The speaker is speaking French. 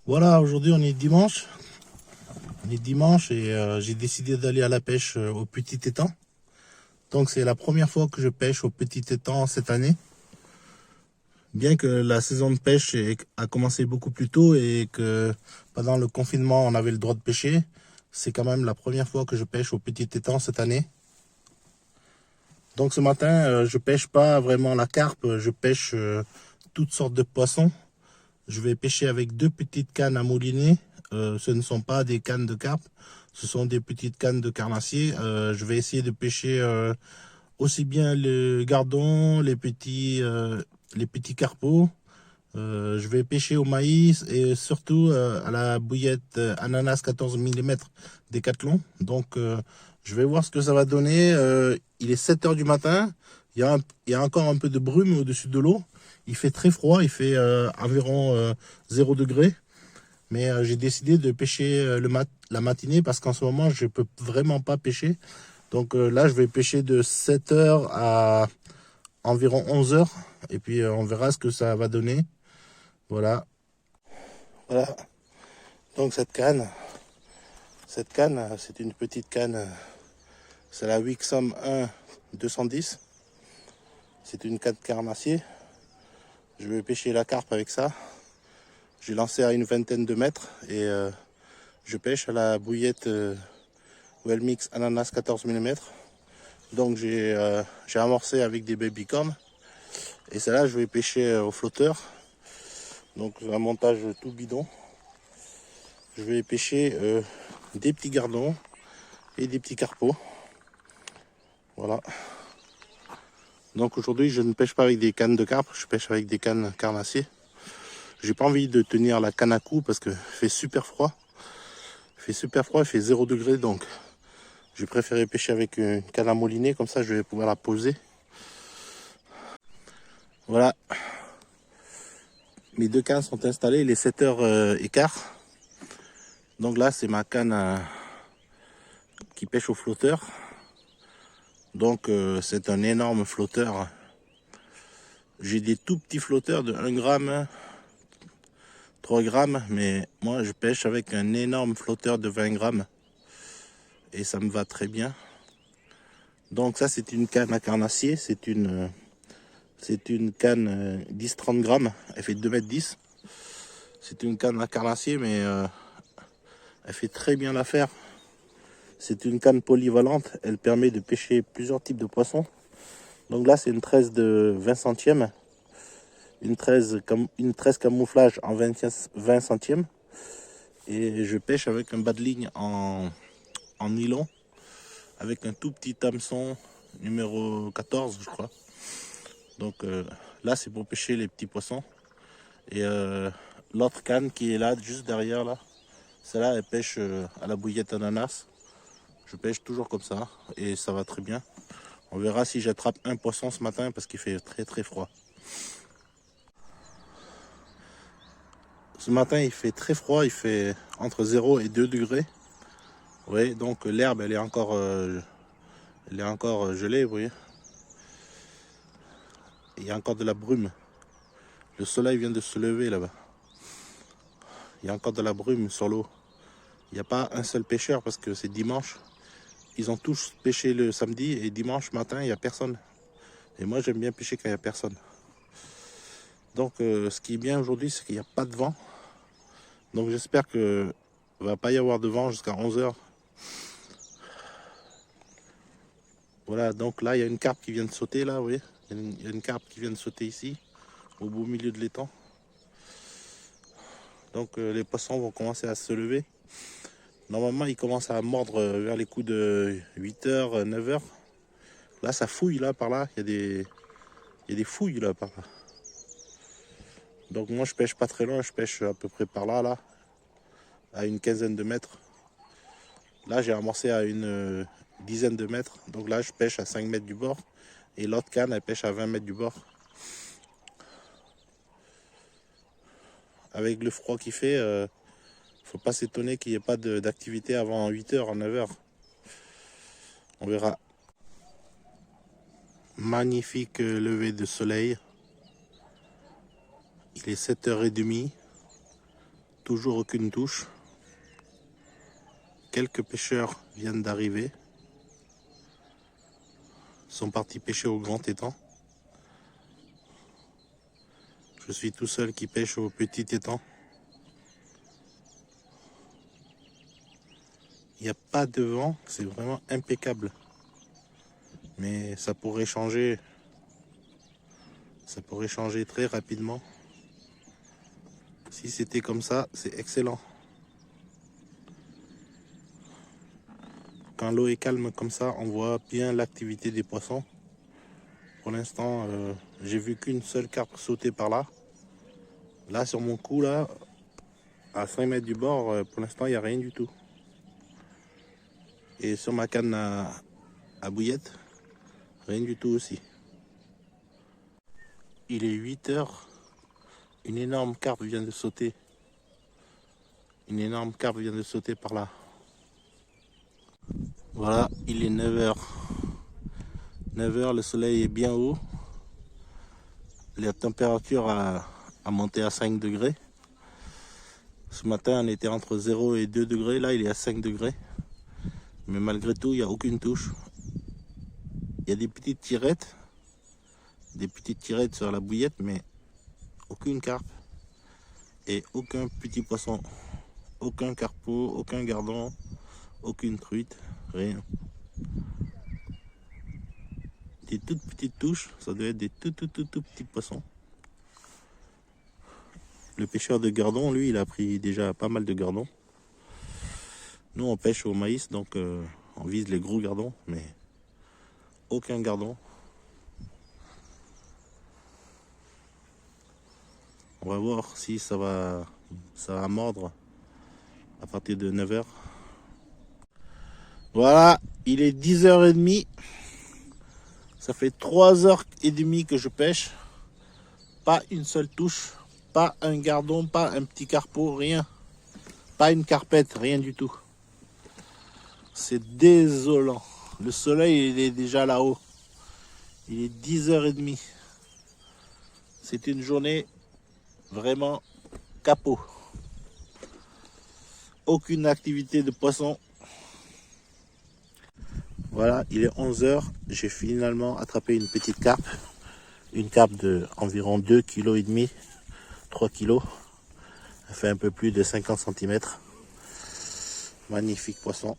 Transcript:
Voilà, aujourd'hui on est dimanche. On est dimanche et j'ai décidé d'aller à la pêche au petit étang. Donc c'est la première fois que je pêche au petit étang cette année. Bien que la saison de pêche a commencé beaucoup plus tôt et que pendant le confinement on avait le droit de pêcher, c'est quand même la première fois que je pêche au petit étang cette année. Donc ce matin, je pêche pas vraiment la carpe, je pêche toutes sortes de poissons. Je vais pêcher avec deux petites cannes à mouliner. Ce ne sont pas des cannes de carpe, ce sont des petites cannes de carnassier. Je vais essayer de pêcher aussi bien le gardon, les petits carpeaux. Je vais pêcher au maïs et surtout à la bouillette ananas 14 mm Décathlon. Donc je vais voir ce que ça va donner. Il est 7 heures du matin. Il y a encore un peu de brume au-dessus de l'eau. Il fait très froid, il fait environ 0 degré. Mais j'ai décidé de pêcher la matinée parce qu'en ce moment, je peux vraiment pas pêcher. Donc là, je vais pêcher de 7 heures à environ 11 heures. Et puis on verra ce que ça va donner. Voilà. Voilà. Donc cette canne, c'est une petite canne. C'est la Wixom 1 210. C'est une canne carnassier. Je vais pêcher la carpe avec ça. J'ai lancé à une vingtaine de mètres et je pêche à la bouillette Wellmix Ananas 14 mm. Donc j'ai amorcé avec des babycorns. Et celle-là, je vais pêcher au flotteur. Donc un montage tout bidon. Je vais pêcher des petits gardons et des petits carpeaux. Voilà. Donc aujourd'hui, je ne pêche pas avec des cannes de carpe, je pêche avec des cannes carnassier. J'ai pas envie de tenir la canne à cou parce que fait super froid. Il fait super froid, il fait 0 degré, donc j'ai préféré pêcher avec une canne à mouliner, comme ça je vais pouvoir la poser. Voilà, mes deux cannes sont installées, il est 7h15. Donc là, c'est ma canne qui pêche au flotteur. Donc c'est un énorme flotteur. J'ai des tout petits flotteurs de 1 gramme, 3 grammes, mais moi je pêche avec un énorme flotteur de 20 grammes. Et ça me va très bien. Donc ça, c'est une canne à carnassier, c'est une canne 10-30 grammes, elle fait 2,10 m. C'est une canne à carnassier, mais elle fait très bien l'affaire. C'est une canne polyvalente, elle permet de pêcher plusieurs types de poissons. Donc là, c'est une tresse de 20 centièmes, une tresse camouflage en 20 centièmes. Et je pêche avec un bas de ligne en nylon, avec un tout petit hameçon numéro 14, je crois. Donc là, c'est pour pêcher les petits poissons. Et l'autre canne qui est là, juste derrière, là, celle-là, elle pêche à la bouillette ananas. Je pêche toujours comme ça et ça va très bien. On verra si j'attrape un poisson ce matin parce qu'il fait très très froid. Ce matin, il fait très froid, il fait entre 0 et 2 degrés. Oui, donc l'herbe, elle est encore gelée, vous voyez. Il y a encore de la brume. Le soleil vient de se lever là-bas. Il y a encore de la brume sur l'eau. Il n'y a pas un seul pêcheur parce que c'est dimanche. Ils ont tous pêché le samedi et dimanche matin, il n'y a personne. Et moi, j'aime bien pêcher quand il n'y a personne. Donc, ce qui est bien aujourd'hui, c'est qu'il n'y a pas de vent. Donc, j'espère qu'il ne va pas y avoir de vent jusqu'à 11 h. Voilà, donc là, il y a une carpe qui vient de sauter, là, vous voyez. Il y a une carpe qui vient de sauter ici, au beau milieu de l'étang. Donc, les poissons vont commencer à se lever. Normalement, ils commencent à mordre vers les coups de 8 h, 9 h. Là, ça fouille, là, par là. Il y a des fouilles, là, par là. Donc moi je pêche pas très loin, je pêche à peu près par là, à une quinzaine de mètres. Là j'ai amorcé à une dizaine de mètres, donc là je pêche à 5 mètres du bord. Et l'autre canne elle pêche à 20 mètres du bord. Avec le froid qu'il fait, faut pas s'étonner qu'il n'y ait pas d'activité avant 8 h, 9 h. On verra. Magnifique lever de soleil. Il est 7h30. toujours aucune touche. Quelques pêcheurs viennent d'arriver. Sont partis pêcher au grand étang. Je suis tout seul qui pêche au petit étang. Il n'y a pas de vent, c'est vraiment impeccable. Mais ça pourrait changer. Ça pourrait changer très rapidement. Si c'était comme ça, c'est excellent. Quand l'eau est calme comme ça, on voit bien l'activité des poissons. Pour l'instant, j'ai vu qu'une seule carpe sauter par là. Là, sur mon coup, là, à 5 mètres du bord, pour l'instant, il n'y a rien du tout. Et sur ma canne à bouillette, rien du tout aussi. Il est 8 heures. Une énorme carpe vient de sauter. Une énorme carpe vient de sauter par là. Voilà, il est 9 heures. 9 heures, le soleil est bien haut. La température a monté à 5 degrés. Ce matin, on était entre 0 et 2 degrés. Là, il est à 5 degrés. Mais malgré tout, il n'y a aucune touche. Il y a des petites tirettes. Des petites tirettes sur la bouillette, mais aucune carpe. Et aucun petit poisson. Aucun carpeau, aucun gardon, aucune truite, rien. Des toutes petites touches, ça doit être des tout petits poissons. Le pêcheur de gardons, lui, il a pris déjà pas mal de gardons. Nous, on pêche au maïs, donc on vise les gros gardons, mais aucun gardon. On va voir si ça va mordre à partir de 9 h. Voilà, il est 10h30. Ça fait 3h30 que je pêche. Pas une seule touche. Pas un gardon, pas un petit carpeau, rien. Pas une carpette, rien du tout. C'est désolant. Le soleil, il est déjà là-haut. Il est 10h30. C'est une journée vraiment capot. Aucune activité de poisson. Voilà, il est 11 h. J'ai finalement attrapé une petite carpe. Une carpe de environ 2,5 kg, 3 kg. Elle fait un peu plus de 50 cm. Magnifique poisson.